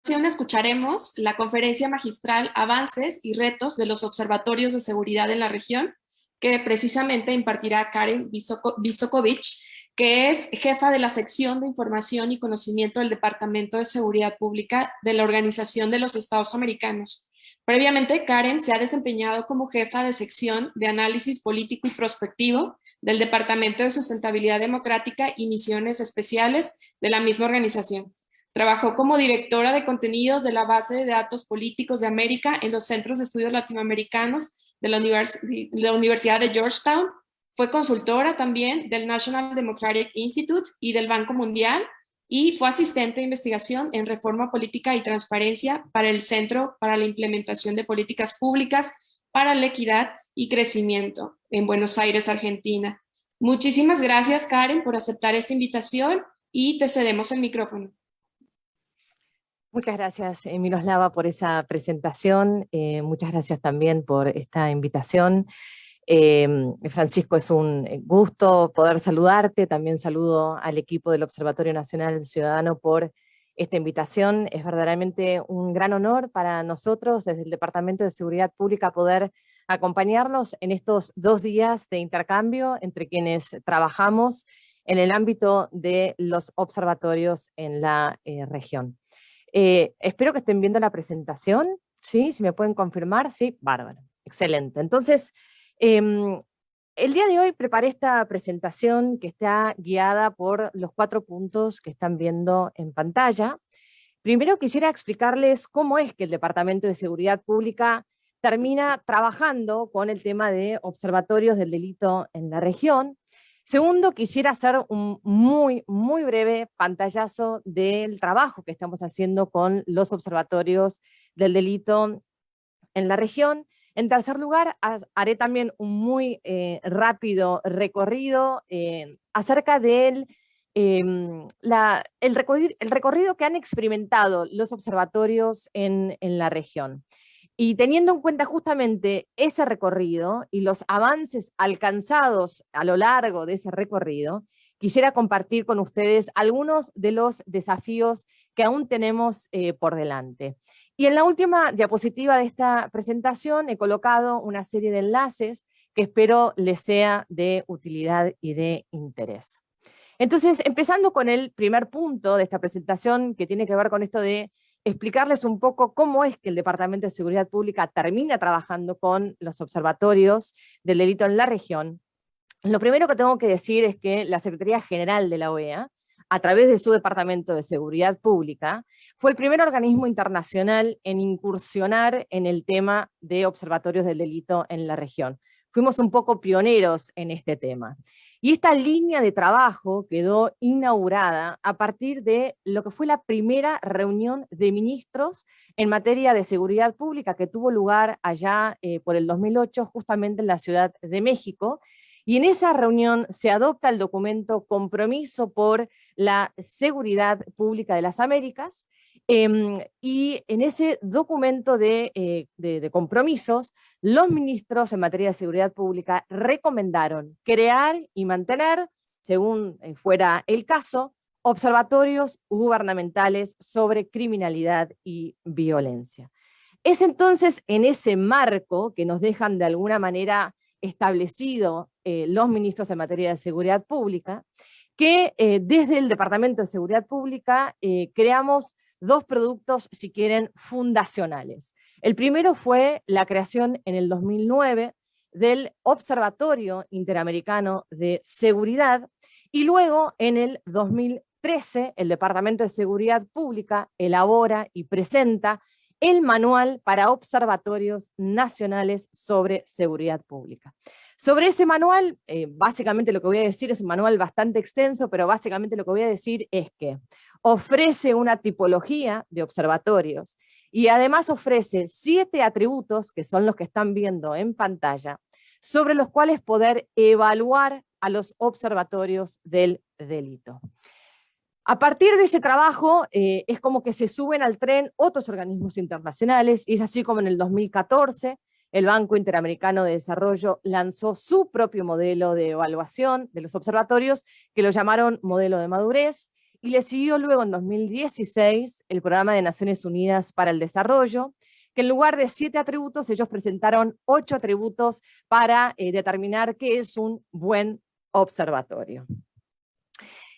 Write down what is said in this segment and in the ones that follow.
Escucharemos la conferencia magistral Avances y retos de los observatorios de seguridad en la región, que precisamente impartirá Karen Visokovic, que es jefa de la sección de información y conocimiento del Departamento de Seguridad Pública de la Organización de los Estados Americanos. Previamente, Karen se ha desempeñado como jefa de sección de análisis político y prospectivo del Departamento de Sustentabilidad Democrática y Misiones Especiales de la misma organización. Trabajó como directora de contenidos de la Base de Datos Políticos de América en los Centros de Estudios Latinoamericanos de la Universidad de Georgetown. Fue consultora también del National Democratic Institute y del Banco Mundial, y fue asistente de investigación en reforma política y transparencia para el Centro para la Implementación de Políticas Públicas para la Equidad y Crecimiento en Buenos Aires, Argentina. Muchísimas gracias, Karen, por aceptar esta invitación y te cedemos el micrófono. Muchas gracias, Miroslava, por esa presentación. Muchas gracias también por esta invitación. Francisco, es un gusto poder saludarte. También saludo al equipo del Observatorio Nacional Ciudadano por esta invitación. Es verdaderamente un gran honor para nosotros, desde el Departamento de Seguridad Pública, poder acompañarnos en estos 2 días de intercambio entre quienes trabajamos en el ámbito de los observatorios en la región. Espero que estén viendo la presentación, ¿sí? Si me pueden confirmar, sí, bárbaro, excelente. Entonces, el día de hoy preparé esta presentación que está guiada por los 4 puntos que están viendo en pantalla. Primero quisiera explicarles cómo es que el Departamento de Seguridad Pública termina trabajando con el tema de observatorios del delito en la región. Segundo, quisiera hacer un muy breve pantallazo del trabajo que estamos haciendo con los observatorios del delito en la región. En tercer lugar, haré también un muy rápido recorrido acerca del el recorrido que han experimentado los observatorios en la región. Y teniendo en cuenta justamente ese recorrido y los avances alcanzados a lo largo de ese recorrido, quisiera compartir con ustedes algunos de los desafíos que aún tenemos por delante. Y en la última diapositiva de esta presentación he colocado una serie de enlaces que espero les sea de utilidad y de interés. Entonces, empezando con el primer punto de esta presentación, que tiene que ver con esto de explicarles un poco cómo es que el Departamento de Seguridad Pública termina trabajando con los observatorios del delito en la región. Lo primero que tengo que decir es que la Secretaría General de la OEA, a través de su Departamento de Seguridad Pública, fue el primer organismo internacional en incursionar en el tema de observatorios del delito en la región. Fuimos un poco pioneros en este tema. Y esta línea de trabajo quedó inaugurada a partir de lo que fue la primera reunión de ministros en materia de seguridad pública que tuvo lugar allá por el 2008, justamente en la Ciudad de México. Y en esa reunión se adopta el documento Compromiso por la Seguridad Pública de las Américas, y en ese documento de compromisos, los ministros en materia de seguridad pública recomendaron crear y mantener, según fuera el caso, observatorios gubernamentales sobre criminalidad y violencia. Es entonces en ese marco que nos dejan de alguna manera establecido los ministros en materia de seguridad pública, que desde el Departamento de Seguridad Pública creamos 2 productos, si quieren, fundacionales. El primero fue la creación en el 2009 del Observatorio Interamericano de Seguridad, y luego en el 2013 el Departamento de Seguridad Pública elabora y presenta el Manual para Observatorios Nacionales sobre Seguridad Pública. Sobre ese manual, básicamente lo que voy a decir es un manual bastante extenso, pero básicamente lo que voy a decir es que ofrece una tipología de observatorios y además ofrece 7 atributos, que son los que están viendo en pantalla, sobre los cuales poder evaluar a los observatorios del delito. A partir de ese trabajo, es como que se suben al tren otros organismos internacionales, y es así como en el 2014 el Banco Interamericano de Desarrollo lanzó su propio modelo de evaluación de los observatorios, que lo llamaron modelo de madurez, y le siguió luego en 2016 el Programa de Naciones Unidas para el Desarrollo, que en lugar de 7 atributos, ellos presentaron 8 atributos para determinar qué es un buen observatorio.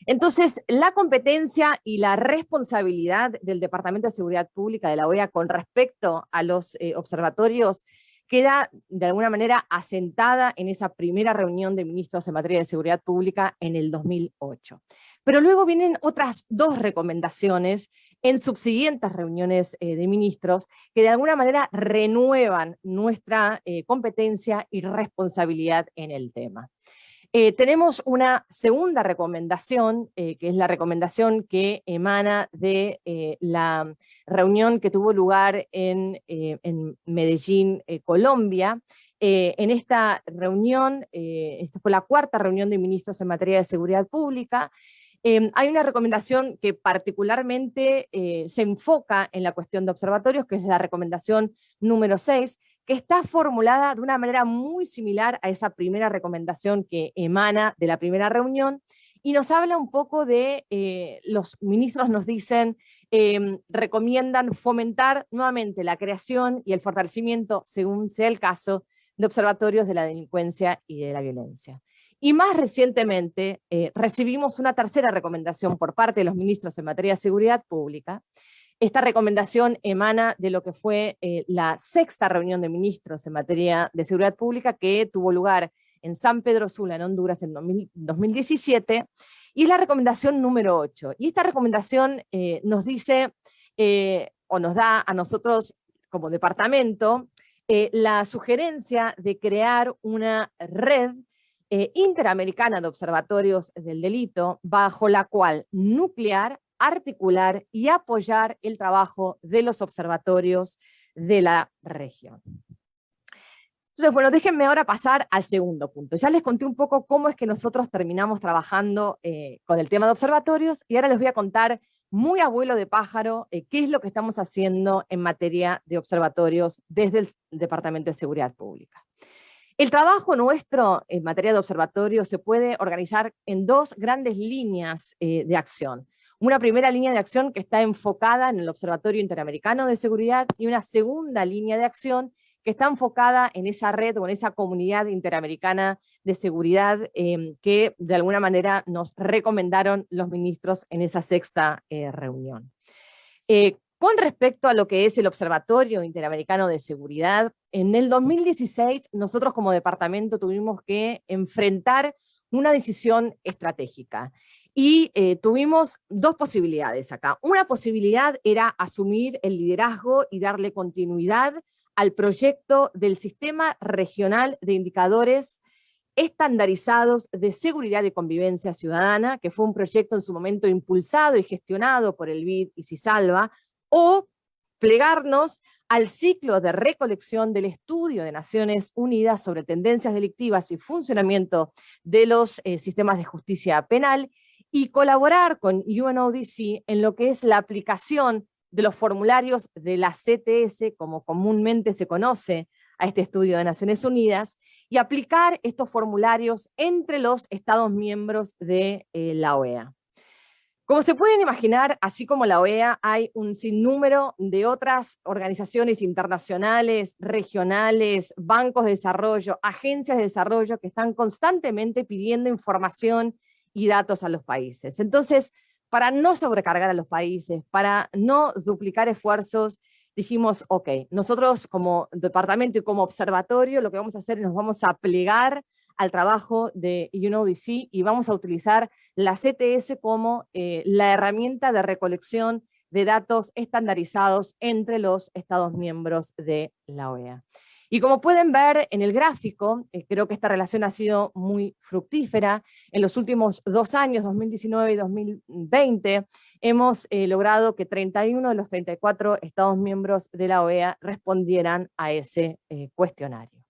Entonces, la competencia y la responsabilidad del Departamento de Seguridad Pública de la OEA con respecto a los observatorios queda de alguna manera asentada en esa primera reunión de ministros en materia de seguridad pública en el 2008. Pero luego vienen otras 2 recomendaciones en subsiguientes reuniones de ministros que de alguna manera renuevan nuestra competencia y responsabilidad en el tema. Tenemos una segunda recomendación, que es la recomendación que emana de la reunión que tuvo lugar en Medellín, Colombia. En esta reunión, esta fue la 4ª reunión de ministros en materia de seguridad pública. Hay una recomendación que particularmente se enfoca en la cuestión de observatorios, que es la recomendación número 6, que está formulada de una manera muy similar a esa primera recomendación que emana de la primera reunión, y nos habla un poco de, los ministros nos dicen, recomiendan fomentar nuevamente la creación y el fortalecimiento, según sea el caso, de observatorios de la delincuencia y de la violencia. Y más recientemente recibimos una tercera recomendación por parte de los ministros en materia de seguridad pública. Esta recomendación emana de lo que fue la 6ª reunión de ministros en materia de seguridad pública que tuvo lugar en San Pedro Sula, en Honduras, en 2017, y es la recomendación número 8. Y esta recomendación nos dice, o nos da a nosotros como departamento, la sugerencia de crear una red interamericana de observatorios del delito, bajo la cual nuclear, articular y apoyar el trabajo de los observatorios de la región. Entonces, bueno, déjenme ahora pasar al segundo punto. Ya les conté un poco cómo es que nosotros terminamos trabajando con el tema de observatorios, y ahora les voy a contar muy a vuelo de pájaro qué es lo que estamos haciendo en materia de observatorios desde el Departamento de Seguridad Pública. El trabajo nuestro en materia de observatorio se puede organizar en 2 grandes líneas de acción. Una primera línea de acción que está enfocada en el Observatorio Interamericano de Seguridad, y una segunda línea de acción que está enfocada en esa red o en esa comunidad interamericana de seguridad que de alguna manera nos recomendaron los ministros en esa 6ª reunión. Con respecto a lo que es el Observatorio Interamericano de Seguridad, en el 2016 nosotros como departamento tuvimos que enfrentar una decisión estratégica. Y tuvimos 2 posibilidades acá. Una posibilidad era asumir el liderazgo y darle continuidad al proyecto del Sistema Regional de Indicadores Estandarizados de Seguridad y Convivencia Ciudadana, que fue un proyecto en su momento impulsado y gestionado por el BID y CISALVA, o plegarnos al ciclo de recolección del estudio de Naciones Unidas sobre tendencias delictivas y funcionamiento de los sistemas de justicia penal, y colaborar con UNODC en lo que es la aplicación de los formularios de la CTS, como comúnmente se conoce a este estudio de Naciones Unidas, y aplicar estos formularios entre los Estados miembros de la OEA. Como se pueden imaginar, así como la OEA, hay un sinnúmero de otras organizaciones internacionales, regionales, bancos de desarrollo, agencias de desarrollo que están constantemente pidiendo información y datos a los países. Entonces, para no sobrecargar a los países, para no duplicar esfuerzos, dijimos, ok, nosotros como departamento y como observatorio lo que vamos a hacer es nos vamos a plegar al trabajo de UNODC y vamos a utilizar la CTS como la herramienta de recolección de datos estandarizados entre los Estados miembros de la OEA. Y como pueden ver en el gráfico, creo que esta relación ha sido muy fructífera. En los últimos 2 años, 2019 y 2020, hemos logrado que 31 de los 34 Estados miembros de la OEA respondieran a ese cuestionario.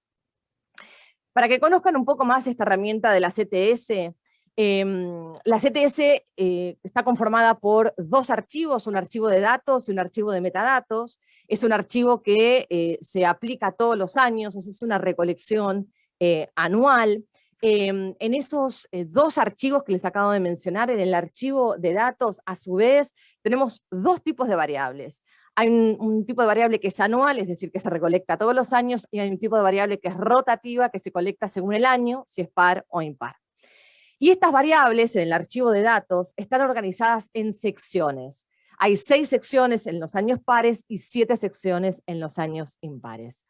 Para que conozcan un poco más esta herramienta de la CTS, la CTS está conformada por 2 archivos, un archivo de datos y un archivo de metadatos. Es un archivo que se aplica todos los años, es una recolección anual. En esos dos archivos que les acabo de mencionar, en el archivo de datos, a su vez, tenemos dos tipos de variables. Hay un tipo de variable que es anual, es decir, que se recolecta todos los años, y hay un tipo de variable que es rotativa, que se colecta según el año, si es par o impar. Y estas variables en el archivo de datos están organizadas en secciones. Hay 6 secciones en los años pares y 7 secciones en los años impares.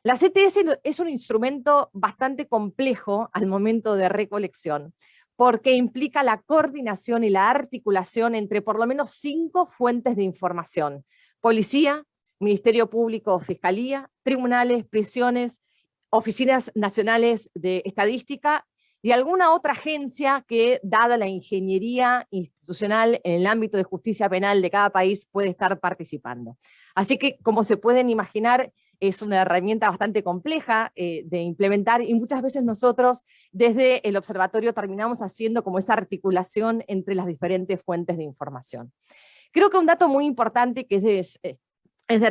La CTS es un instrumento bastante complejo al momento de recolección, porque implica la coordinación y la articulación entre por lo menos 5 fuentes de información: policía, Ministerio Público o Fiscalía, tribunales, prisiones, oficinas nacionales de estadística y alguna otra agencia que, dada la ingeniería institucional en el ámbito de justicia penal de cada país, puede estar participando. Así que, como se pueden imaginar, es una herramienta bastante compleja de implementar, y muchas veces nosotros desde el observatorio terminamos haciendo como esa articulación entre las diferentes fuentes de información. Creo que un dato muy importante que es de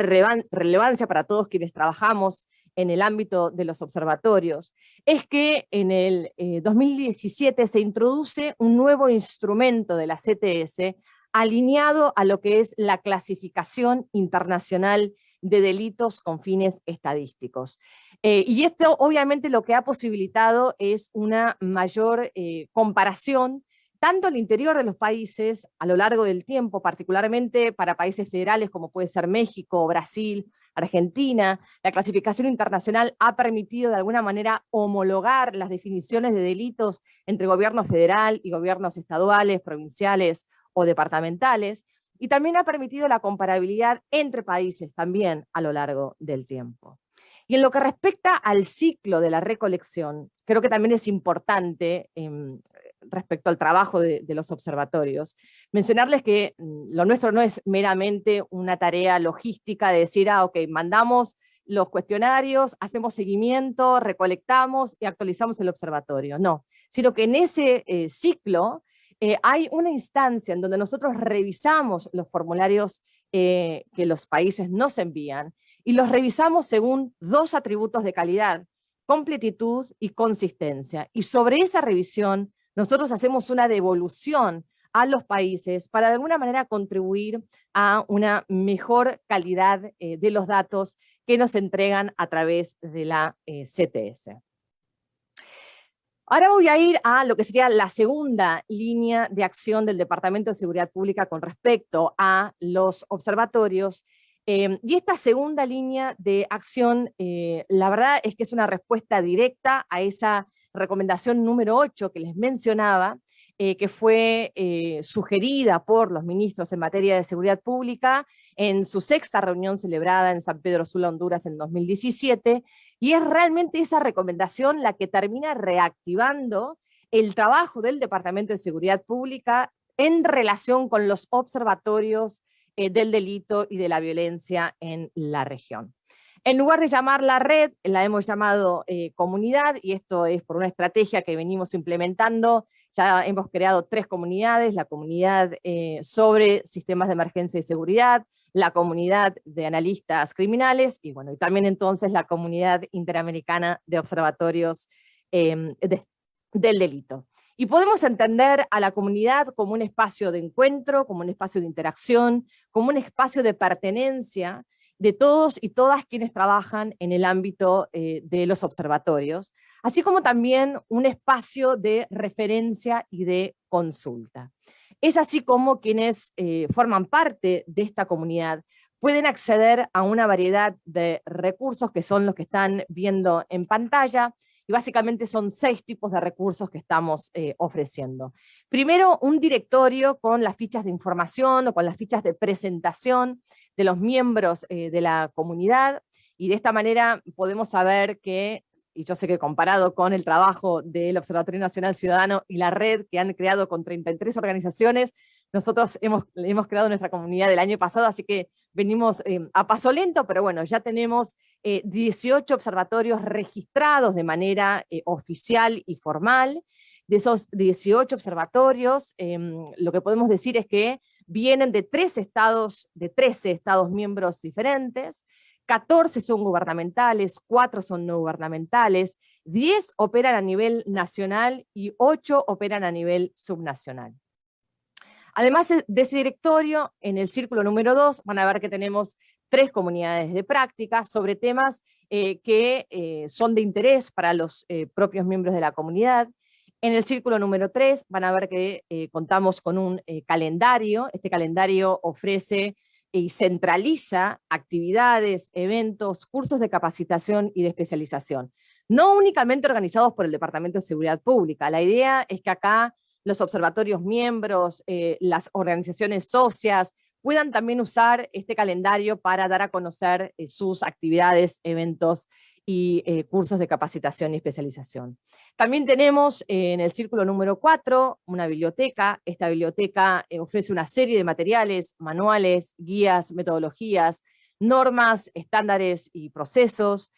relevancia para todos quienes trabajamos en el ámbito de los observatorios, es que en el 2017 se introduce un nuevo instrumento de la CTS alineado a lo que es la clasificación internacional de delitos con fines estadísticos. Y esto obviamente lo que ha posibilitado es una mayor comparación tanto al interior de los países a lo largo del tiempo, particularmente para países federales como puede ser México, Brasil, Argentina. La clasificación internacional ha permitido de alguna manera homologar las definiciones de delitos entre gobierno federal y gobiernos estaduales, provinciales o departamentales, y también ha permitido la comparabilidad entre países también a lo largo del tiempo. Y en lo que respecta al ciclo de la recolección, creo que también es importante, respecto al trabajo de los observatorios, mencionarles que lo nuestro no es meramente una tarea logística de decir, ok, mandamos los cuestionarios, hacemos seguimiento, recolectamos y actualizamos el observatorio. No, sino que en ese ciclo hay una instancia en donde nosotros revisamos los formularios que los países nos envían, y los revisamos según 2 atributos de calidad: completitud y consistencia. Y sobre esa revisión nosotros hacemos una devolución a los países para de alguna manera contribuir a una mejor calidad de los datos que nos entregan a través de la CTS. Ahora voy a ir a lo que sería la segunda línea de acción del Departamento de Seguridad Pública con respecto a los observatorios. Y esta segunda línea de acción, la verdad es que es una respuesta directa a esa recomendación número 8 que les mencionaba, que fue sugerida por los ministros en materia de seguridad pública en su 6ª reunión celebrada en San Pedro Sula, Honduras, en 2017, y es realmente esa recomendación la que termina reactivando el trabajo del Departamento de Seguridad Pública en relación con los observatorios del delito y de la violencia en la región. En lugar de llamarla red, la hemos llamado comunidad, y esto es por una estrategia que venimos implementando. Ya hemos creado 3 comunidades: la comunidad sobre sistemas de emergencia y seguridad, la comunidad de analistas criminales, y bueno, y también entonces la comunidad interamericana de observatorios del delito. Y podemos entender a la comunidad como un espacio de encuentro, como un espacio de interacción, como un espacio de pertenencia de todos y todas quienes trabajan en el ámbito de los observatorios, así como también un espacio de referencia y de consulta. Es así como quienes forman parte de esta comunidad pueden acceder a una variedad de recursos que son los que están viendo en pantalla, y básicamente son 6 tipos de recursos que estamos ofreciendo. Primero, un directorio con las fichas de información o con las fichas de presentación de los miembros de la comunidad, y de esta manera podemos saber que, y yo sé que comparado con el trabajo del Observatorio Nacional Ciudadano y la red que han creado con 33 organizaciones, nosotros hemos creado nuestra comunidad el año pasado, así que venimos a paso lento, pero bueno, ya tenemos 18 observatorios registrados de manera oficial y formal. De esos 18 observatorios, lo que podemos decir es que vienen de 13 estados miembros diferentes. 14 son gubernamentales, 4 son no gubernamentales, 10 operan a nivel nacional y 8 operan a nivel subnacional. Además de ese directorio, en el círculo número 2 van a ver que tenemos 3 comunidades de práctica sobre temas que son de interés para los propios miembros de la comunidad. En el círculo número 3 van a ver que contamos con un calendario. Este calendario ofrece y centraliza actividades, eventos, cursos de capacitación y de especialización. No únicamente organizados por el Departamento de Seguridad Pública. La idea es que acá los observatorios miembros, las organizaciones socias, puedan también usar este calendario para dar a conocer sus actividades, eventos y cursos de capacitación y especialización. También tenemos en el círculo número 4 una biblioteca. Esta biblioteca ofrece una serie de materiales, manuales, guías, metodologías, normas, estándares y procesos,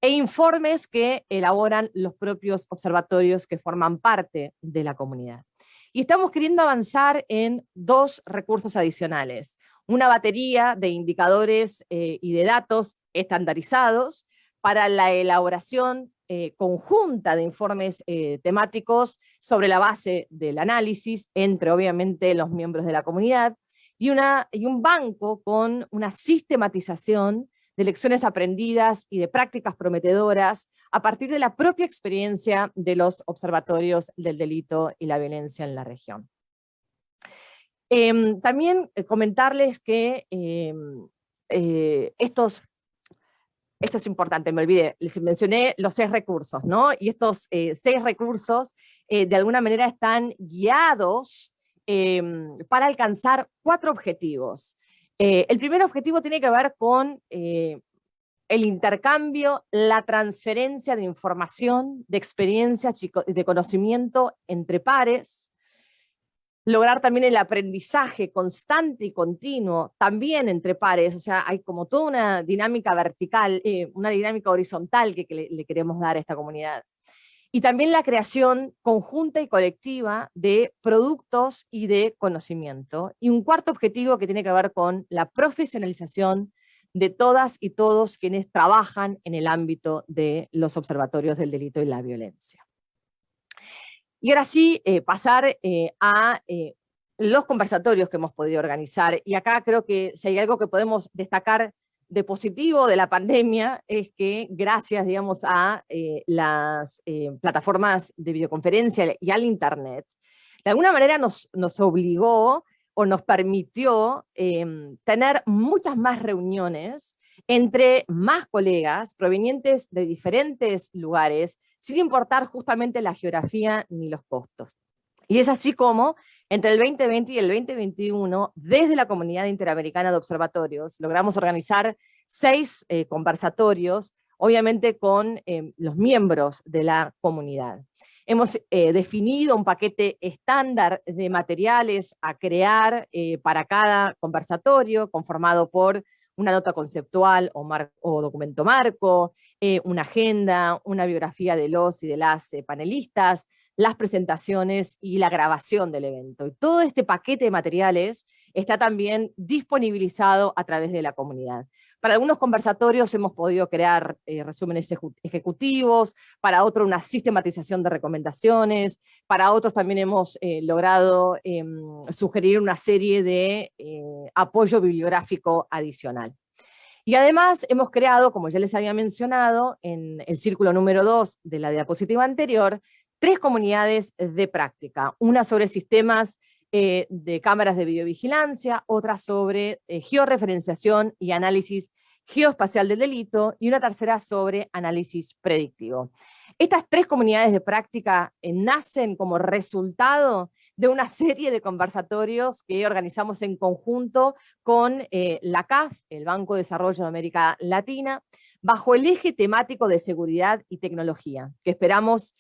e informes que elaboran los propios observatorios que forman parte de la comunidad. Y estamos queriendo avanzar en 2 recursos adicionales: una batería de indicadores y de datos estandarizados para la elaboración conjunta de informes temáticos sobre la base del análisis entre, obviamente, los miembros de la comunidad, y un banco con una sistematización de lecciones aprendidas y de prácticas prometedoras a partir de la propia experiencia de los observatorios del delito y la violencia en la región. También comentarles que esto es importante, me olvidé, les mencioné los 6 recursos, ¿no? Y estos 6 recursos de alguna manera están guiados para alcanzar 4 objetivos. El primer objetivo tiene que ver con el intercambio, la transferencia de información, de experiencias y de conocimiento entre pares, lograr también el aprendizaje constante y continuo, también entre pares. O sea, hay como toda una dinámica vertical, una dinámica horizontal que le queremos dar a esta comunidad. Y también la creación conjunta y colectiva de productos y de conocimiento. Y un cuarto objetivo que tiene que ver con la profesionalización de todas y todos quienes trabajan en el ámbito de los observatorios del delito y la violencia. Y ahora sí, pasar a los conversatorios que hemos podido organizar. Y acá creo que si hay algo que podemos destacar de positivo de la pandemia es que gracias, digamos, a las plataformas de videoconferencia y al internet, de alguna manera nos obligó o nos permitió tener muchas más reuniones entre más colegas provenientes de diferentes lugares, sin importar justamente la geografía ni los costos. Y es así como entre el 2020 y el 2021, desde la Comunidad Interamericana de Observatorios, logramos organizar 6 conversatorios, obviamente con los miembros de la comunidad. Hemos definido un paquete estándar de materiales a crear para cada conversatorio, conformado por una nota conceptual o documento marco, una agenda, una biografía de los y de las panelistas, las presentaciones y la grabación del evento. Y todo este paquete de materiales está también disponibilizado a través de la comunidad. Para algunos conversatorios hemos podido crear resúmenes ejecutivos, para otros una sistematización de recomendaciones, para otros también hemos logrado sugerir una serie de apoyo bibliográfico adicional. Y además hemos creado, como ya les había mencionado, en el círculo número 2 de la diapositiva anterior, 3 comunidades de práctica, una sobre sistemas de cámaras de videovigilancia, otra sobre georreferenciación y análisis geoespacial del delito, y una tercera sobre análisis predictivo. Estas 3 comunidades de práctica nacen como resultado de una serie de conversatorios que organizamos en conjunto con la CAF, el Banco de Desarrollo de América Latina, bajo el eje temático de seguridad y tecnología, que esperamos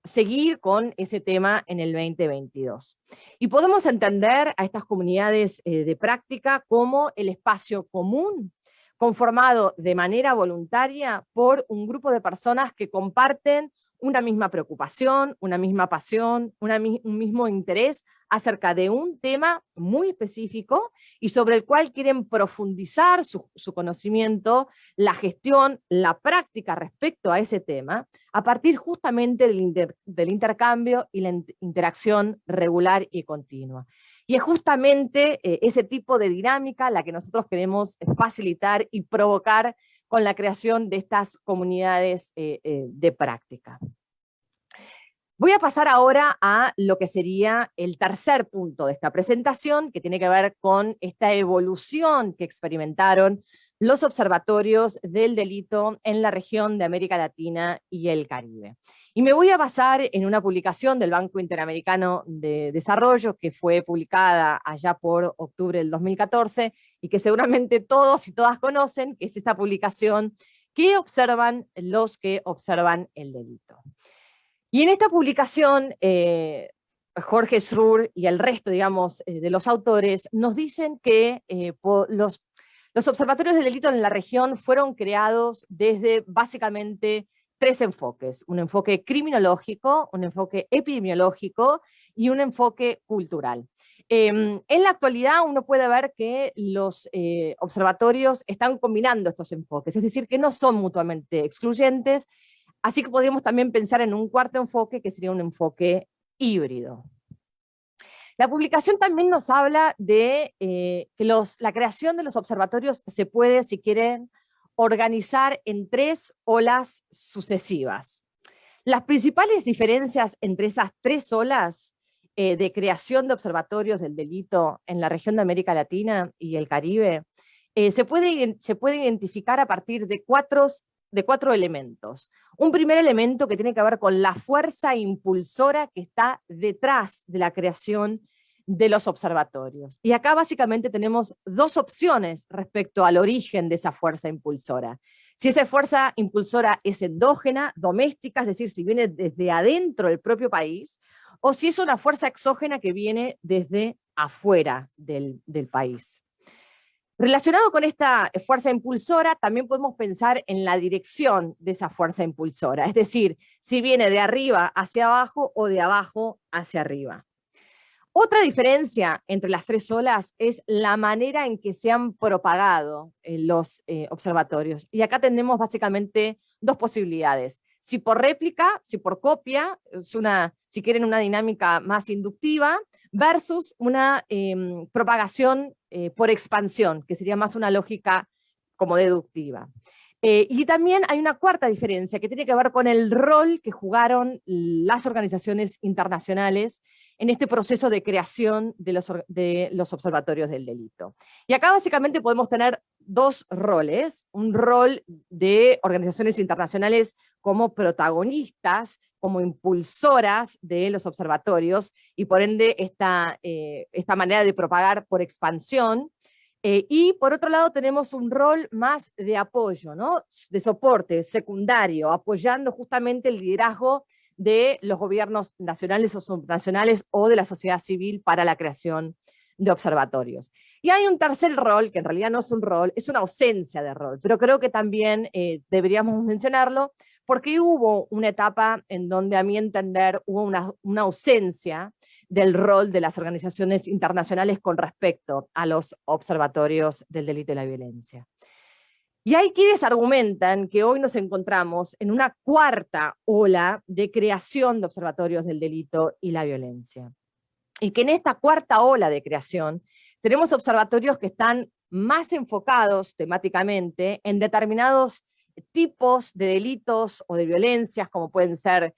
seguir con ese tema en el 2022. Y podemos entender a estas comunidades de práctica como el espacio común, conformado de manera voluntaria por un grupo de personas que comparten una misma preocupación, una misma pasión, un mismo interés acerca de un tema muy específico y sobre el cual quieren profundizar su conocimiento, la gestión, la práctica respecto a ese tema, a partir justamente del intercambio y la interacción regular y continua. Y es justamente ese tipo de dinámica la que nosotros queremos facilitar y provocar con la creación de estas comunidades de práctica. Voy a pasar ahora a lo que sería el tercer punto de esta presentación, que tiene que ver con esta evolución que experimentaron los observatorios del delito en la región de América Latina y el Caribe. Y me voy a basar en una publicación del Banco Interamericano de Desarrollo que fue publicada allá por octubre del 2014 y que seguramente todos y todas conocen, que es esta publicación que observan los que observan el delito. Y en esta publicación, Jorge Sroor y el resto, digamos, de los autores nos dicen que los observatorios del delito en la región fueron creados desde básicamente tres enfoques: un enfoque criminológico, un enfoque epidemiológico y un enfoque cultural. En la actualidad uno puede ver que los observatorios están combinando estos enfoques, es decir, que no son mutuamente excluyentes. Así que podríamos también pensar en un cuarto enfoque, que sería un enfoque híbrido. La publicación también nos habla de que la creación de los observatorios se puede, si quieren, organizar en tres olas sucesivas. Las principales diferencias entre esas tres olas de creación de observatorios del delito en la región de América Latina y el Caribe se puede identificar a partir de cuatro elementos. Un primer elemento que tiene que ver con la fuerza impulsora que está detrás de la creación de los observatorios. Y acá básicamente tenemos dos opciones respecto al origen de esa fuerza impulsora. Si esa fuerza impulsora es endógena, doméstica, es decir, si viene desde adentro del propio país, o si es una fuerza exógena que viene desde afuera del país. Relacionado con esta fuerza impulsora, también podemos pensar en la dirección de esa fuerza impulsora, es decir, si viene de arriba hacia abajo o de abajo hacia arriba. Otra diferencia entre las tres olas es la manera en que se han propagado los observatorios. Y acá tenemos básicamente dos posibilidades: si por réplica, si por copia, si quieren una dinámica más inductiva, versus una propagación por expansión, que sería más una lógica como deductiva. Y también hay una cuarta diferencia que tiene que ver con el rol que jugaron las organizaciones internacionales en este proceso de creación de los observatorios del delito. Y acá básicamente podemos tener dos roles: un rol de organizaciones internacionales como protagonistas, como impulsoras de los observatorios, y por ende esta manera de propagar por expansión. Y por otro lado tenemos un rol más de apoyo, ¿no? De soporte secundario, apoyando justamente el liderazgo de los gobiernos nacionales o subnacionales o de la sociedad civil para la creación de observatorios. Y hay un tercer rol, que en realidad no es un rol, es una ausencia de rol, pero creo que también deberíamos mencionarlo, porque hubo una etapa en donde, a mi entender, hubo una ausencia del rol de las organizaciones internacionales con respecto a los observatorios del delito y la violencia. Y hay quienes argumentan que hoy nos encontramos en una cuarta ola de creación de observatorios del delito y la violencia. Y que en esta cuarta ola de creación tenemos observatorios que están más enfocados temáticamente en determinados tipos de delitos o de violencias, como pueden ser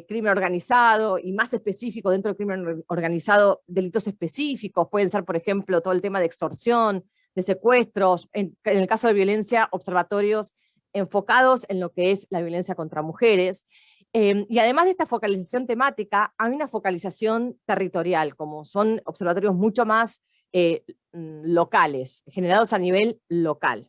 crimen organizado, y más específico dentro del crimen organizado, delitos específicos, pueden ser, por ejemplo, todo el tema de extorsión, de secuestros, en el caso de violencia, observatorios enfocados en lo que es la violencia contra mujeres. Y además de esta focalización temática, hay una focalización territorial, como son observatorios mucho más locales, generados a nivel local.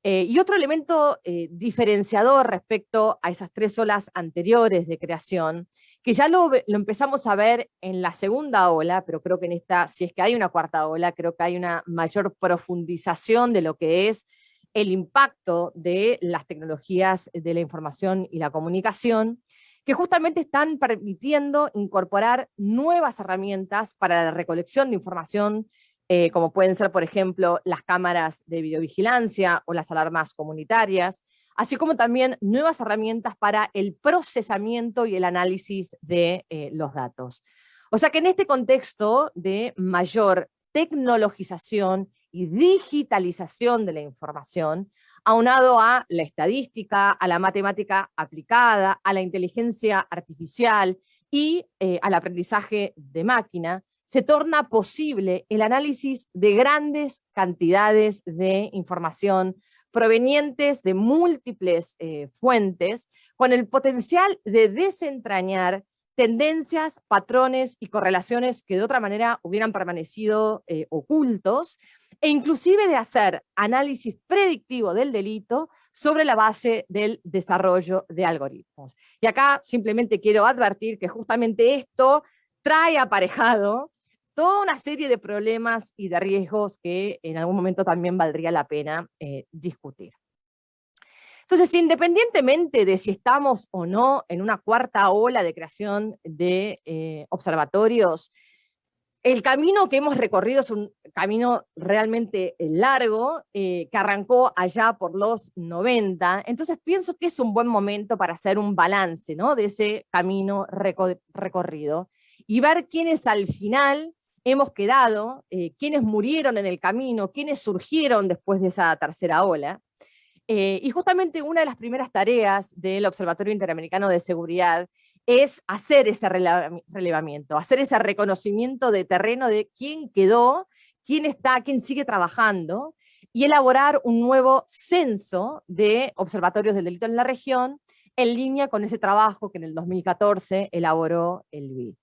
Y otro elemento diferenciador respecto a esas tres olas anteriores de creación, que ya lo empezamos a ver en la segunda ola, pero creo que en esta, si es que hay una cuarta ola, creo que hay una mayor profundización de lo que es el impacto de las tecnologías de la información y la comunicación, que justamente están permitiendo incorporar nuevas herramientas para la recolección de información, como pueden ser, por ejemplo, las cámaras de videovigilancia o las alarmas comunitarias, así como también nuevas herramientas para el procesamiento y el análisis de los datos. O sea que en este contexto de mayor tecnologización y digitalización de la información, aunado a la estadística, a la matemática aplicada, a la inteligencia artificial y al aprendizaje de máquina, se torna posible el análisis de grandes cantidades de información provenientes de múltiples fuentes, con el potencial de desentrañar tendencias, patrones y correlaciones que de otra manera hubieran permanecido ocultos, e inclusive de hacer análisis predictivo del delito sobre la base del desarrollo de algoritmos. Y acá simplemente quiero advertir que justamente esto trae aparejado toda una serie de problemas y de riesgos que en algún momento también valdría la pena discutir. Entonces, independientemente de si estamos o no en una cuarta ola de creación de observatorios, el camino que hemos recorrido es un camino realmente largo, que arrancó allá por los 90, entonces pienso que es un buen momento para hacer un balance, ¿no?, de ese camino recorrido, y ver quiénes al final hemos quedado, quiénes murieron en el camino, quiénes surgieron después de esa tercera ola. Y justamente una de las primeras tareas del Observatorio Interamericano de Seguridad es hacer ese relevamiento, hacer ese reconocimiento de terreno de quién quedó, quién está, quién sigue trabajando, y elaborar un nuevo censo de observatorios del delito en la región, en línea con ese trabajo que en el 2014 elaboró el BID.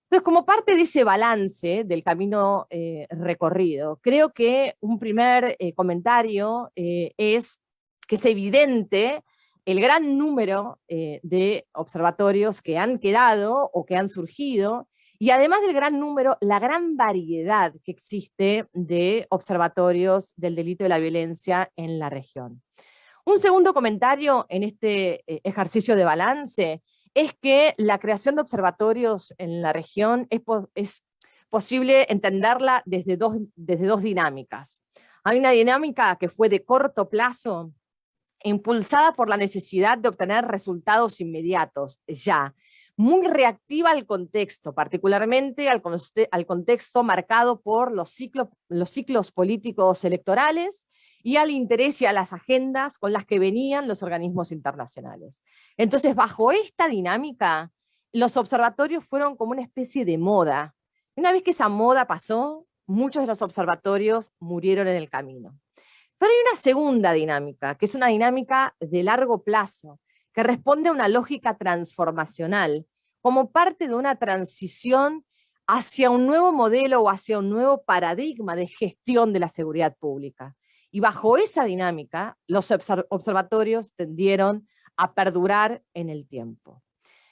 Entonces, como parte de ese balance del camino recorrido, creo que un primer comentario es que es evidente el gran número de observatorios que han quedado o que han surgido, y además del gran número, la gran variedad que existe de observatorios del delito de la violencia en la región. Un segundo comentario en este ejercicio de balance es que la creación de observatorios en la región es posible entenderla desde dos dinámicas. Hay una dinámica que fue de corto plazo, impulsada por la necesidad de obtener resultados inmediatos, ya, muy reactiva al contexto, particularmente al contexto marcado por los ciclos políticos electorales y al interés y a las agendas con las que venían los organismos internacionales. Entonces, bajo esta dinámica, los observatorios fueron como una especie de moda. Una vez que esa moda pasó, muchos de los observatorios murieron en el camino. Pero hay una segunda dinámica, que es una dinámica de largo plazo, que responde a una lógica transformacional, como parte de una transición hacia un nuevo modelo o hacia un nuevo paradigma de gestión de la seguridad pública. Y bajo esa dinámica, los observatorios tendieron a perdurar en el tiempo.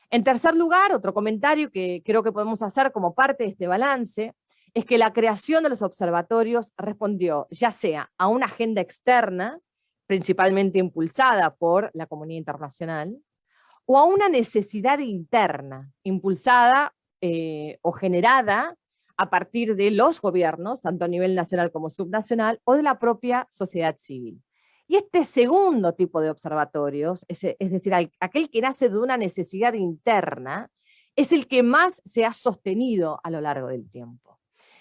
En tercer lugar, otro comentario que creo que podemos hacer como parte de este balance, es que la creación de los observatorios respondió ya sea a una agenda externa, principalmente impulsada por la comunidad internacional, o a una necesidad interna, impulsada o generada a partir de los gobiernos, tanto a nivel nacional como subnacional, o de la propia sociedad civil. Y este segundo tipo de observatorios, es decir, aquel que nace de una necesidad interna, es el que más se ha sostenido a lo largo del tiempo.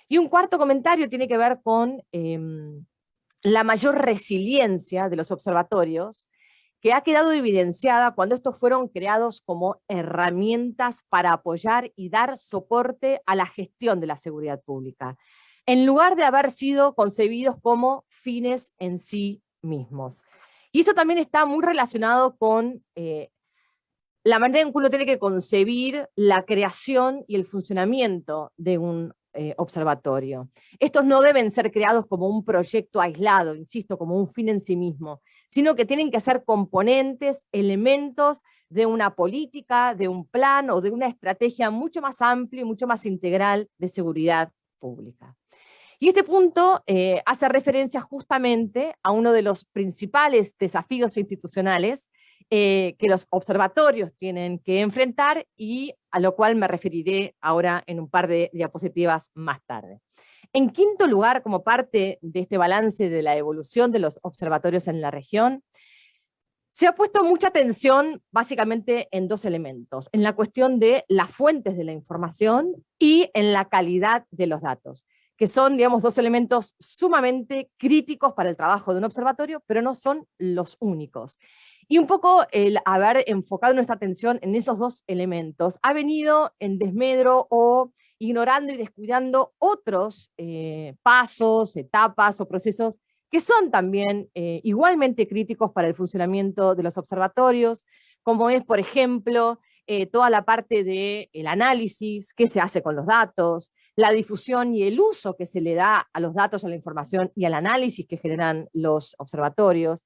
Y un cuarto comentario tiene que ver con la mayor resiliencia de los observatorios, que ha quedado evidenciada cuando estos fueron creados como herramientas para apoyar y dar soporte a la gestión de la seguridad pública, en lugar de haber sido concebidos como fines en sí mismos. Y esto también está muy relacionado con la manera en que uno tiene que concebir la creación y el funcionamiento de un observatorio. Estos no deben ser creados como un proyecto aislado, insisto, como un fin en sí mismo, sino que tienen que ser componentes, elementos de una política, de un plan o de una estrategia mucho más amplia y mucho más integral de seguridad pública. Y este punto hace referencia justamente a uno de los principales desafíos institucionales que los observatorios tienen que enfrentar y a lo cual me referiré ahora en un par de diapositivas más tarde. En quinto lugar, como parte de este balance de la evolución de los observatorios en la región, se ha puesto mucha atención básicamente en dos elementos, en la cuestión de las fuentes de la información y en la calidad de los datos, que son, digamos, dos elementos sumamente críticos para el trabajo de un observatorio, pero no son los únicos. Y un poco el haber enfocado nuestra atención en esos dos elementos ha venido en desmedro o ignorando y descuidando otros pasos, etapas o procesos que son también igualmente críticos para el funcionamiento de los observatorios, como es, por ejemplo, toda la parte del análisis, qué se hace con los datos, la difusión y el uso que se le da a los datos, a la información y al análisis que generan los observatorios,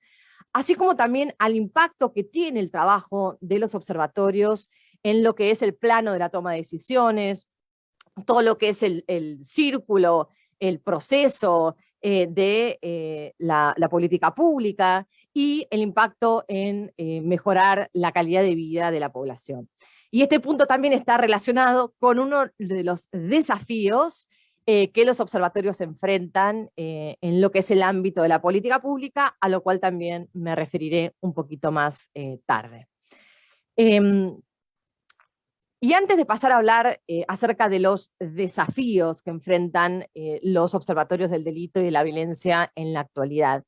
así como también al impacto que tiene el trabajo de los observatorios en lo que es el plano de la toma de decisiones, todo lo que es el círculo, el proceso de la política pública y el impacto en mejorar la calidad de vida de la población. Y este punto también está relacionado con uno de los desafíos que los observatorios enfrentan en lo que es el ámbito de la política pública, a lo cual también me referiré un poquito más tarde. Y antes de pasar a hablar acerca de los desafíos que enfrentan los observatorios del delito y de la violencia en la actualidad,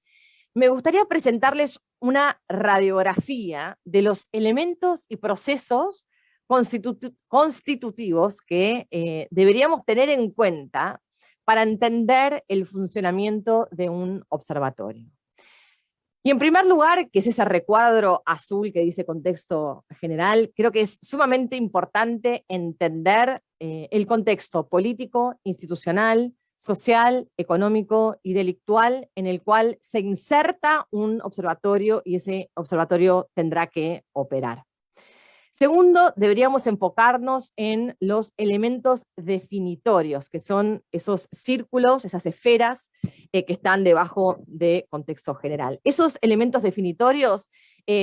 me gustaría presentarles una radiografía de los elementos y procesos constitutivos que deberíamos tener en cuenta para entender el funcionamiento de un observatorio. Y en primer lugar, que es ese recuadro azul que dice contexto general, creo que es sumamente importante entender el contexto político, institucional, social, económico y delictual en el cual se inserta un observatorio y ese observatorio tendrá que operar. Segundo, deberíamos enfocarnos en los elementos definitorios, que son esos círculos, esas esferas que están debajo de contexto general. Esos elementos definitorios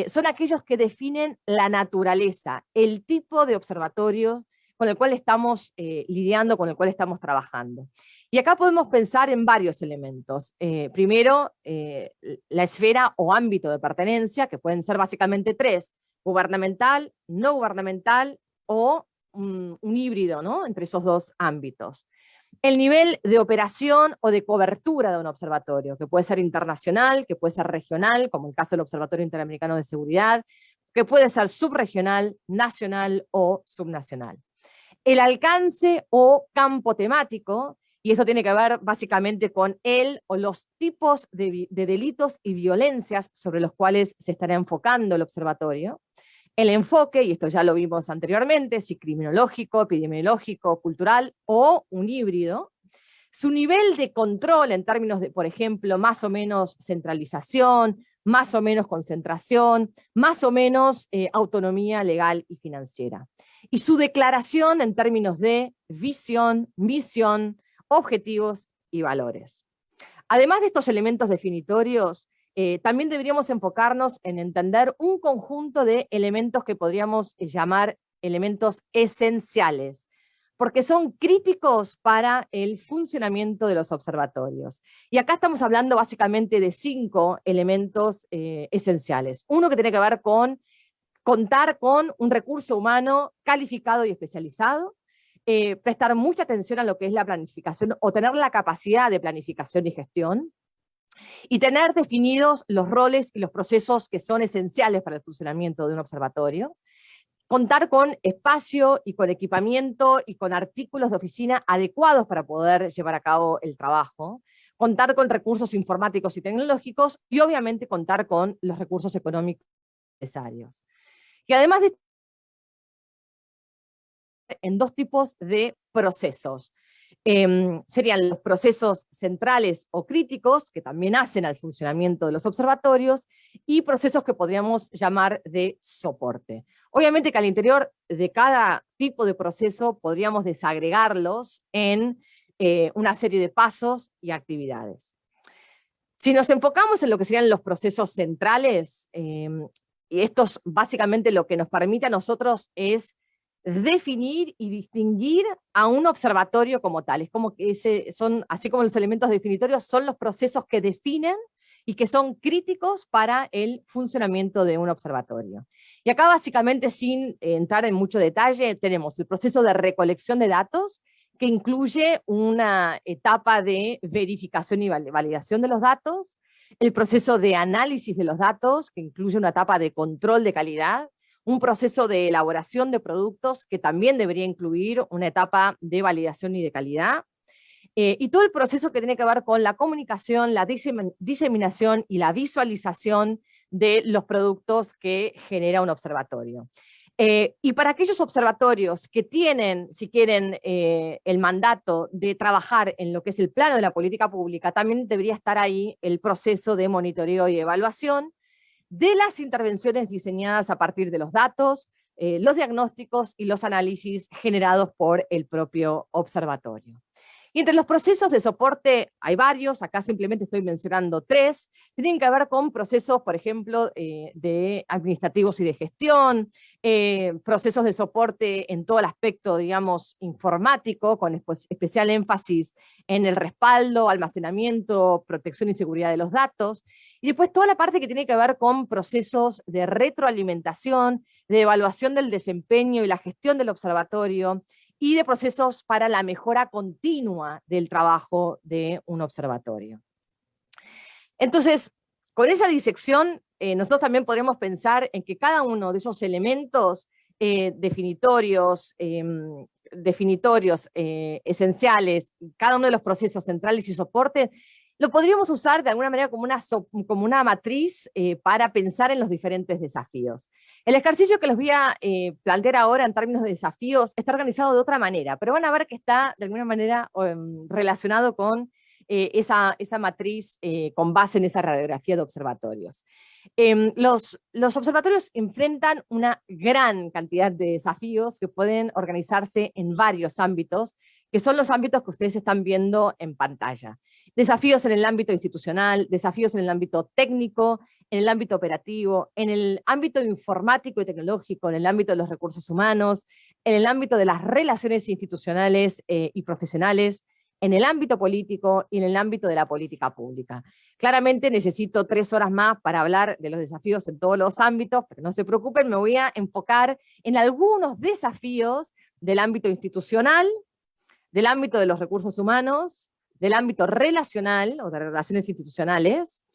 son aquellos que definen la naturaleza, el tipo de observatorio con el cual estamos lidiando, con el cual estamos trabajando. Y acá podemos pensar en varios elementos. Primero, la esfera o ámbito de pertenencia, que pueden ser básicamente tres: gubernamental, no gubernamental o un híbrido, ¿no?, entre esos dos ámbitos. El nivel de operación o de cobertura de un observatorio, que puede ser internacional, que puede ser regional, como el caso del Observatorio Interamericano de Seguridad, que puede ser subregional, nacional o subnacional. El alcance o campo temático, y eso tiene que ver básicamente con el o los tipos de delitos y violencias sobre los cuales se estará enfocando el observatorio. El enfoque, y esto ya lo vimos anteriormente, si criminológico, epidemiológico, cultural o un híbrido. Su nivel de control en términos de, por ejemplo, más o menos centralización, más o menos concentración, más o menos autonomía legal y financiera. Y su declaración en términos de visión, misión, objetivos y valores. Además de estos elementos definitorios, también deberíamos enfocarnos en entender un conjunto de elementos que podríamos llamar elementos esenciales, porque son críticos para el funcionamiento de los observatorios. Y acá estamos hablando básicamente de 5 elementos esenciales. Uno que tiene que ver con contar con un recurso humano calificado y especializado, prestar mucha atención a lo que es la planificación o tener la capacidad de planificación y gestión, y tener definidos los roles y los procesos que son esenciales para el funcionamiento de un observatorio, contar con espacio y con equipamiento y con artículos de oficina adecuados para poder llevar a cabo el trabajo, contar con recursos informáticos y tecnológicos y obviamente contar con los recursos económicos necesarios. Y además de en 2 tipos de procesos. Serían los procesos centrales o críticos, que también hacen al funcionamiento de los observatorios, y procesos que podríamos llamar de soporte. Obviamente que al interior de cada tipo de proceso podríamos desagregarlos en una serie de pasos y actividades. Si nos enfocamos en lo que serían los procesos centrales, y esto es básicamente lo que nos permite a nosotros es definir y distinguir a un observatorio como tal. Es como que son, así como los elementos definitorios, son los procesos que definen y que son críticos para el funcionamiento de un observatorio. Y acá básicamente, sin entrar en mucho detalle, tenemos el proceso de recolección de datos, que incluye una etapa de verificación y validación de los datos, el proceso de análisis de los datos, que incluye una etapa de control de calidad, un proceso de elaboración de productos, que también debería incluir una etapa de validación y de calidad, y todo el proceso que tiene que ver con la comunicación, la diseminación y la visualización de los productos que genera un observatorio. Y para aquellos observatorios que tienen, si quieren, el mandato de trabajar en lo que es el plano de la política pública, también debería estar ahí el proceso de monitoreo y evaluación de las intervenciones diseñadas a partir de los datos, los diagnósticos y los análisis generados por el propio observatorio. Y entre los procesos de soporte hay varios, acá simplemente estoy mencionando 3, tienen que ver con procesos, por ejemplo, de administrativos y de gestión, procesos de soporte en todo el aspecto, digamos, informático, con especial énfasis en el respaldo, almacenamiento, protección y seguridad de los datos, y después toda la parte que tiene que ver con procesos de retroalimentación, de evaluación del desempeño y la gestión del observatorio, y de procesos para la mejora continua del trabajo de un observatorio. Entonces, con esa disección, nosotros también podremos pensar en que cada uno de esos elementos definitorios, esenciales, cada uno de los procesos centrales y soportes, lo podríamos usar de alguna manera como una matriz para pensar en los diferentes desafíos. El ejercicio que les voy a plantear ahora en términos de desafíos está organizado de otra manera, pero van a ver que está de alguna manera relacionado con esa matriz con base en esa radiografía de observatorios. Los observatorios enfrentan una gran cantidad de desafíos que pueden organizarse en varios ámbitos, que son los ámbitos que ustedes están viendo en pantalla. Desafíos en el ámbito institucional, desafíos en el ámbito técnico, en el ámbito operativo, en el ámbito informático y tecnológico, en el ámbito de los recursos humanos, en el ámbito de las relaciones institucionales y profesionales, en el ámbito político y en el ámbito de la política pública. Claramente necesito 3 horas más para hablar de los desafíos en todos los ámbitos, pero no se preocupen, me voy a enfocar en algunos desafíos del ámbito institucional, del ámbito de los recursos humanos, del ámbito relacional o de relaciones institucionales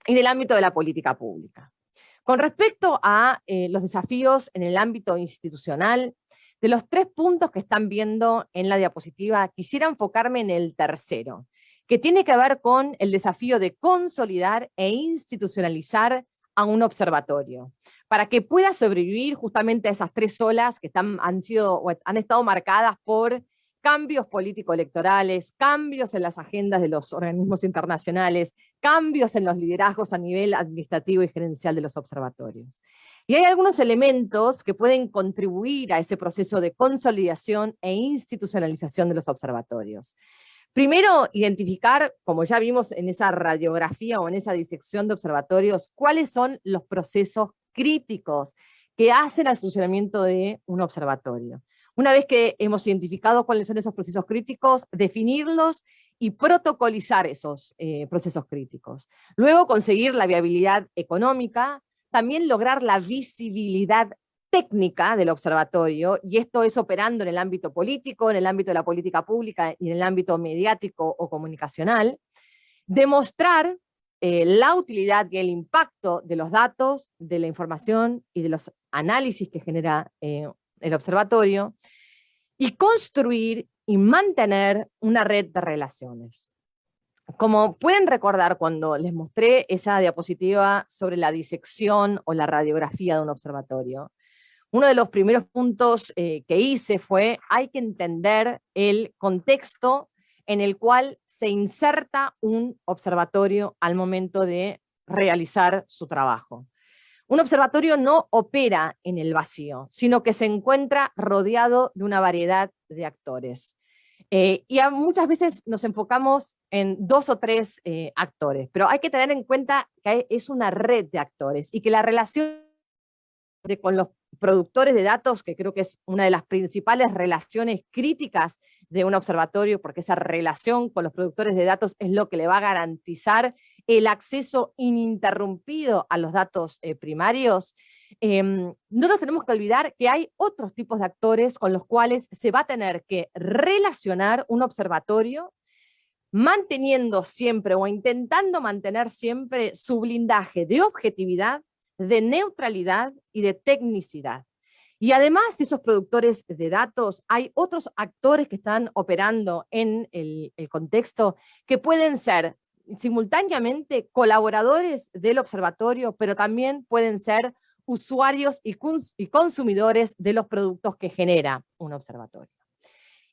y del ámbito de la política pública. Con respecto a los desafíos en el ámbito institucional, de los 3 puntos que están viendo en la diapositiva, quisiera enfocarme en el tercero, que tiene que ver con el desafío de consolidar e institucionalizar a un observatorio, para que pueda sobrevivir justamente a esas 3 olas que han estado marcadas por cambios político-electorales, cambios en las agendas de los organismos internacionales, cambios en los liderazgos a nivel administrativo y gerencial de los observatorios. Y hay algunos elementos que pueden contribuir a ese proceso de consolidación e institucionalización de los observatorios. Primero, identificar, como ya vimos en esa radiografía o en esa disección de observatorios, cuáles son los procesos críticos que hacen al funcionamiento de un observatorio. Una vez que hemos identificado cuáles son esos procesos críticos, definirlos y protocolizar esos procesos críticos. Luego conseguir la viabilidad económica, también lograr la visibilidad técnica del observatorio, y esto es operando en el ámbito político, en el ámbito de la política pública y en el ámbito mediático o comunicacional, demostrar la utilidad y el impacto de los datos, de la información y de los análisis que genera el observatorio, y construir y mantener una red de relaciones. Como pueden recordar cuando les mostré esa diapositiva sobre la disección o la radiografía de un observatorio, uno de los primeros puntos que hice fue: hay que entender el contexto en el cual se inserta un observatorio al momento de realizar su trabajo. Un observatorio no opera en el vacío, sino que se encuentra rodeado de una variedad de actores. Muchas veces nos enfocamos en 2 o 3 actores, pero hay que tener en cuenta que es una red de actores y que la relación con los productores de datos, que creo que es una de las principales relaciones críticas de un observatorio, porque esa relación con los productores de datos es lo que le va a garantizar el acceso ininterrumpido a los datos primarios. No nos tenemos que olvidar que hay otros tipos de actores con los cuales se va a tener que relacionar un observatorio, manteniendo siempre o intentando mantener siempre su blindaje de objetividad, de neutralidad y de tecnicidad. Y además de esos productores de datos, hay otros actores que están operando en el contexto que pueden ser simultáneamente colaboradores del observatorio, pero también pueden ser usuarios y consumidores de los productos que genera un observatorio.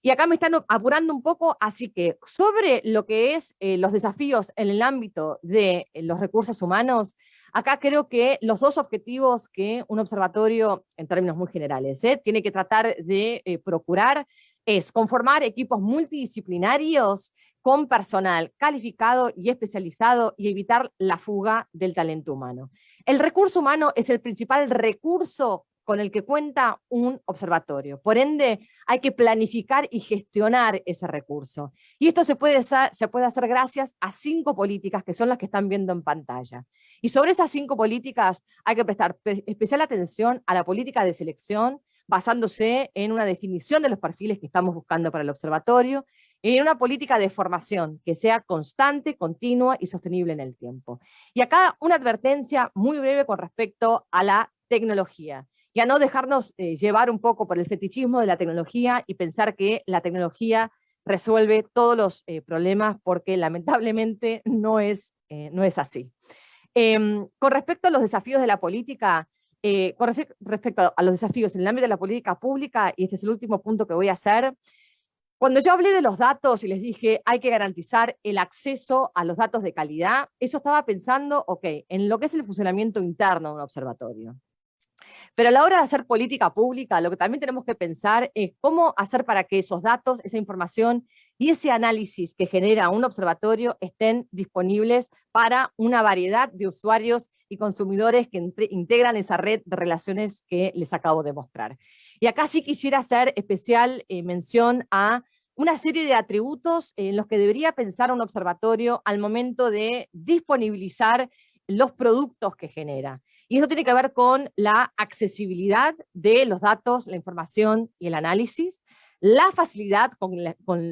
Y acá me están apurando un poco, así que sobre lo que es los desafíos en el ámbito de los recursos humanos, acá creo que los dos objetivos que un observatorio, en términos muy generales, tiene que tratar de procurar es conformar equipos multidisciplinarios con personal calificado y especializado y evitar la fuga del talento humano. El recurso humano es el principal recurso con el que cuenta un observatorio. Por ende, hay que planificar y gestionar ese recurso. Y esto se puede hacer gracias a 5 políticas que son las que están viendo en pantalla. Y sobre esas 5 políticas hay que prestar especial atención a la política de selección, basándose en una definición de los perfiles que estamos buscando para el observatorio, y en una política de formación que sea constante, continua y sostenible en el tiempo. Y acá una advertencia muy breve con respecto a la tecnología, y a no dejarnos llevar un poco por el fetichismo de la tecnología y pensar que la tecnología resuelve todos los problemas, porque lamentablemente no es así. Con respecto a los desafíos de la política, respecto a los desafíos en el ámbito de la política pública, y este es el último punto que voy a hacer, cuando yo hablé de los datos y les dije hay que garantizar el acceso a los datos de calidad, eso estaba pensando, en lo que es el funcionamiento interno de un observatorio. Pero a la hora de hacer política pública, lo que también tenemos que pensar es cómo hacer para que esos datos, esa información y ese análisis que genera un observatorio estén disponibles para una variedad de usuarios y consumidores que integran esa red de relaciones que les acabo de mostrar. Y acá sí quisiera hacer especial mención a una serie de atributos en los que debería pensar un observatorio al momento de disponibilizar los productos que genera. Y eso tiene que ver con la accesibilidad de los datos, la información y el análisis, la facilidad con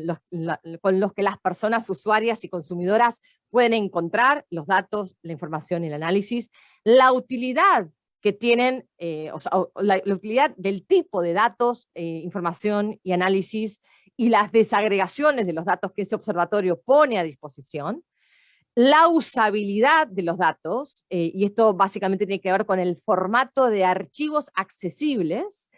los que las personas usuarias y consumidoras pueden encontrar los datos, la información y el análisis, la utilidad que tienen, la utilidad del tipo de datos, información y análisis, y las desagregaciones de los datos que ese observatorio pone a disposición, la usabilidad de los datos, y esto básicamente tiene que ver con el formato de archivos accesibles,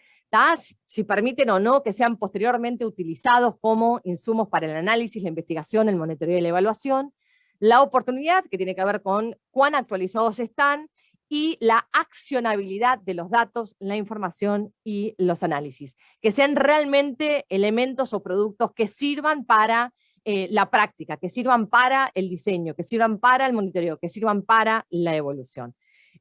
si permiten o no que sean posteriormente utilizados como insumos para el análisis, la investigación, el monitoreo y la evaluación, la oportunidad, que tiene que ver con cuán actualizados están, y la accionabilidad de los datos, la información y los análisis, que sean realmente elementos o productos que sirvan para la práctica, que sirvan para el diseño, que sirvan para el monitoreo, que sirvan para la evolución.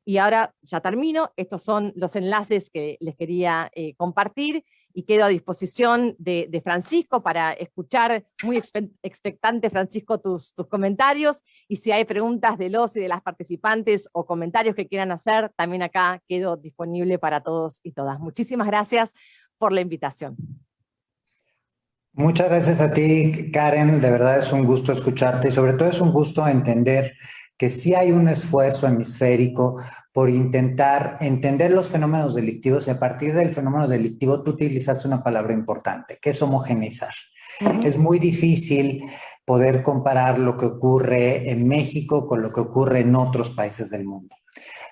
Y ahora ya termino, estos son los enlaces que les quería compartir, y quedo a disposición de Francisco para escuchar, muy expectante Francisco, tus comentarios, y si hay preguntas de los y de las participantes o comentarios que quieran hacer, también acá quedo disponible para todos y todas. Muchísimas gracias por la invitación. Muchas gracias a ti, Karen. De verdad es un gusto escucharte, y sobre todo es un gusto entender que sí hay un esfuerzo hemisférico por intentar entender los fenómenos delictivos, y a partir del fenómeno delictivo tú utilizaste una palabra importante, que es homogeneizar. Es muy difícil poder comparar lo que ocurre en México con lo que ocurre en otros países del mundo.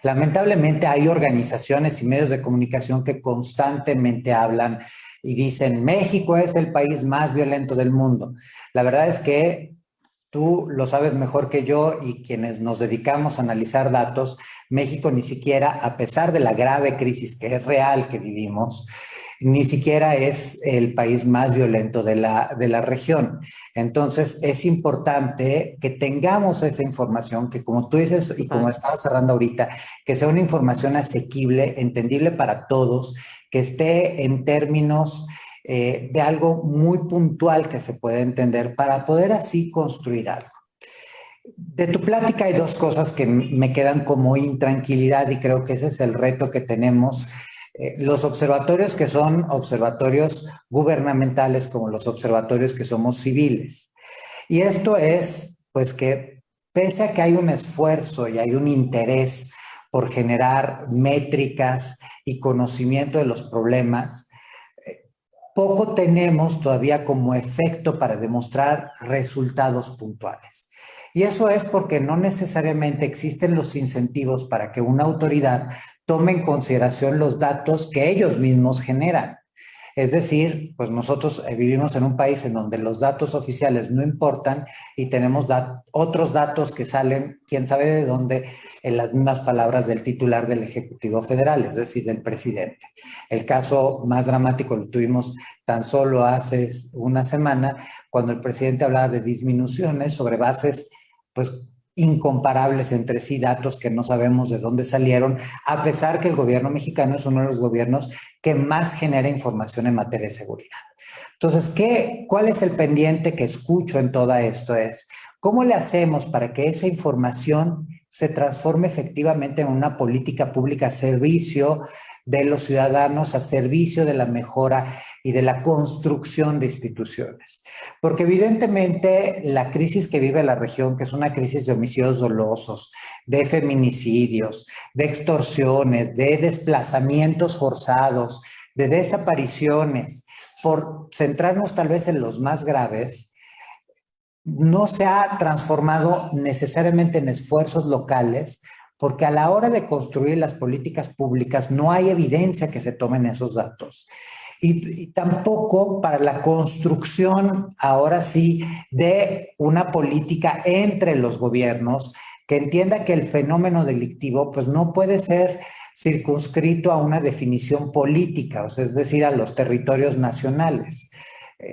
Lamentablemente hay organizaciones y medios de comunicación que constantemente hablan y dicen México es el país más violento del mundo. La verdad es que tú lo sabes mejor que yo, y quienes nos dedicamos a analizar datos, México ni siquiera, a pesar de la grave crisis que es real que vivimos, ni siquiera es el país más violento de la región. Entonces, es importante que tengamos esa información, que como tú dices y como estaba cerrando ahorita, que sea una información asequible, entendible para todos, que esté en términos de algo muy puntual que se pueda entender para poder así construir algo. De tu plática hay dos cosas que me quedan como intranquilidad y creo que ese es el reto que tenemos. Los observatorios que son observatorios gubernamentales como los observatorios que somos civiles. Y esto es, pues que pese a que hay un esfuerzo y hay un interés por generar métricas y conocimiento de los problemas, poco tenemos todavía como efecto para demostrar resultados puntuales. Y eso es porque no necesariamente existen los incentivos para que una autoridad tome en consideración los datos que ellos mismos generan. Es decir, pues nosotros vivimos en un país en donde los datos oficiales no importan y tenemos otros datos que salen, quién sabe de dónde, en las mismas palabras del titular del Ejecutivo Federal, es decir, del presidente. El caso más dramático lo tuvimos tan solo hace una semana, cuando el presidente hablaba de disminuciones sobre bases, pues, incomparables entre sí, datos que no sabemos de dónde salieron, a pesar que el gobierno mexicano es uno de los gobiernos que más genera información en materia de seguridad. Entonces, ¿cuál es el pendiente que escucho en todo esto? Es, ¿cómo le hacemos para que esa información se transforme efectivamente en una política pública a servicio de los ciudadanos, a servicio de la mejora y de la construcción de instituciones? Porque evidentemente la crisis que vive la región, que es una crisis de homicidios dolosos, de feminicidios, de extorsiones, de desplazamientos forzados, de desapariciones, por centrarnos tal vez en los más graves, no se ha transformado necesariamente en esfuerzos locales, porque a la hora de construir las políticas públicas no hay evidencia que se tomen esos datos. Y tampoco para la construcción, ahora sí, de una política entre los gobiernos que entienda que el fenómeno delictivo pues no puede ser circunscrito a una definición política, o sea, es decir, a los territorios nacionales.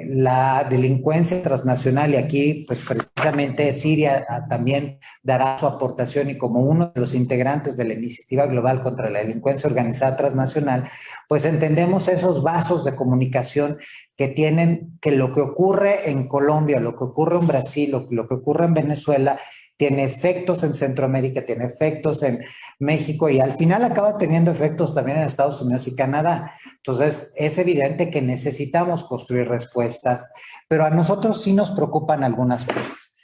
La delincuencia transnacional, y aquí pues precisamente Siria también dará su aportación, y como uno de los integrantes de la Iniciativa Global contra la Delincuencia Organizada Transnacional, pues entendemos esos vasos de comunicación que tienen, que lo que ocurre en Colombia, lo que ocurre en Brasil, lo que ocurre en Venezuela, tiene efectos en Centroamérica, tiene efectos en México y al final acaba teniendo efectos también en Estados Unidos y Canadá. Entonces, es evidente que necesitamos construir respuestas, pero a nosotros sí nos preocupan algunas cosas.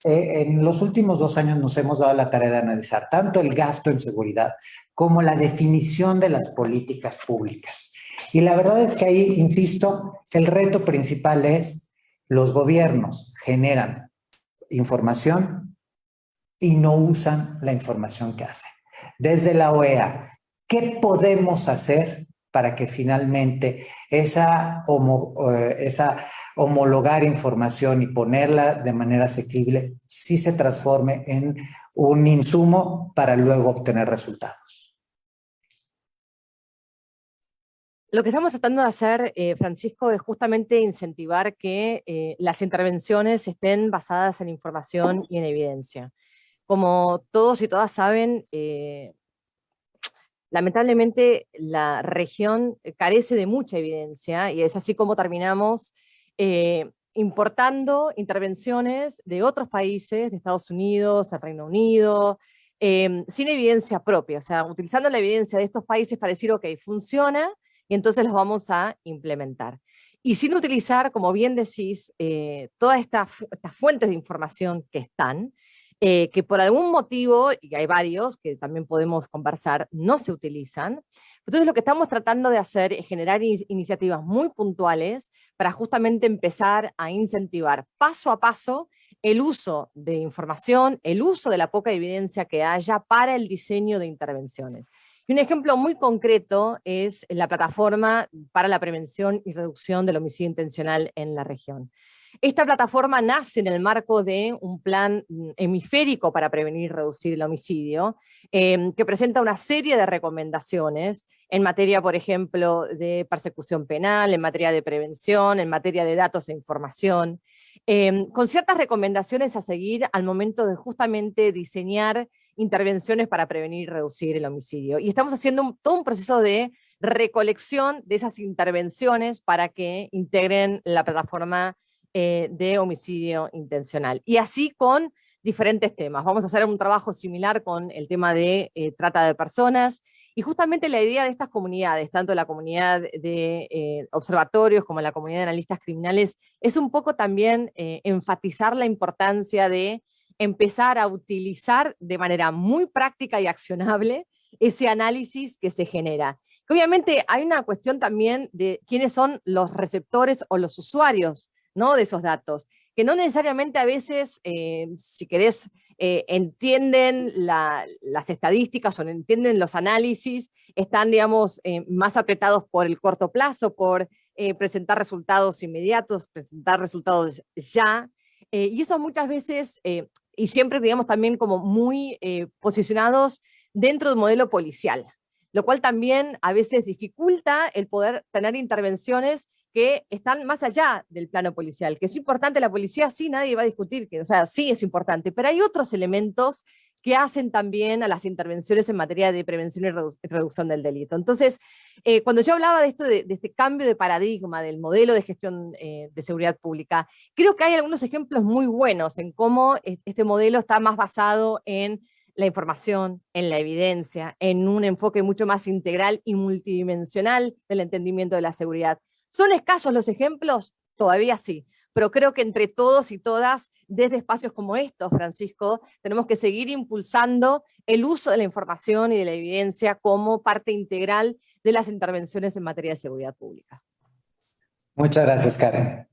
En los últimos 2 años nos hemos dado la tarea de analizar tanto el gasto en seguridad como la definición de las políticas públicas. Y la verdad es que ahí, insisto, el reto principal es los gobiernos generan información y no usan la información que hacen. Desde la OEA, ¿qué podemos hacer para que finalmente esa homologar información y ponerla de manera asequible sí se transforme en un insumo para luego obtener resultados? Lo que estamos tratando de hacer, Francisco, es justamente incentivar que las intervenciones estén basadas en información y en evidencia. Como todos y todas saben, lamentablemente la región carece de mucha evidencia y es así como terminamos importando intervenciones de otros países, de Estados Unidos, del Reino Unido, sin evidencia propia, o sea, utilizando la evidencia de estos países para decir, ok, funciona, y entonces los vamos a implementar. Y sin utilizar, como bien decís, todas estas fuentes de información que están, que por algún motivo, y hay varios que también podemos conversar, no se utilizan. Entonces lo que estamos tratando de hacer es generar iniciativas muy puntuales para justamente empezar a incentivar paso a paso el uso de información, el uso de la poca evidencia que haya para el diseño de intervenciones. Y un ejemplo muy concreto es la plataforma para la prevención y reducción del homicidio intencional en la región. Esta plataforma nace en el marco de un plan hemisférico para prevenir y reducir el homicidio, que presenta una serie de recomendaciones en materia, por ejemplo, de persecución penal, en materia de prevención, en materia de datos e información, con ciertas recomendaciones a seguir al momento de justamente diseñar intervenciones para prevenir y reducir el homicidio. Y estamos haciendo todo un proceso de recolección de esas intervenciones para que integren la plataforma de homicidio intencional. Y así con diferentes temas. Vamos a hacer un trabajo similar con el tema de trata de personas, y justamente la idea de estas comunidades, tanto la comunidad de observatorios como la comunidad de analistas criminales, es un poco también enfatizar la importancia de empezar a utilizar de manera muy práctica y accionable ese análisis que se genera. Que obviamente hay una cuestión también de quiénes son los receptores o los usuarios, ¿no?, de esos datos, que no necesariamente a veces, si querés, entienden las estadísticas o entienden los análisis, están, digamos, más apretados por el corto plazo, por presentar resultados inmediatos, presentar resultados ya, y eso muchas veces, y siempre, digamos, también como muy posicionados dentro del modelo policial, lo cual también a veces dificulta el poder tener intervenciones que están más allá del plano policial. Que es importante la policía, sí, nadie va a discutir, que, o sea, sí es importante, pero hay otros elementos que hacen también a las intervenciones en materia de prevención y reducción del delito. Entonces, cuando yo hablaba de esto, de este cambio de paradigma, del modelo de gestión de seguridad pública, creo que hay algunos ejemplos muy buenos en cómo este modelo está más basado en la información, en la evidencia, en un enfoque mucho más integral y multidimensional del entendimiento de la seguridad. ¿Son escasos los ejemplos? Todavía sí, pero creo que entre todos y todas, desde espacios como estos, Francisco, tenemos que seguir impulsando el uso de la información y de la evidencia como parte integral de las intervenciones en materia de seguridad pública. Muchas gracias, Karen.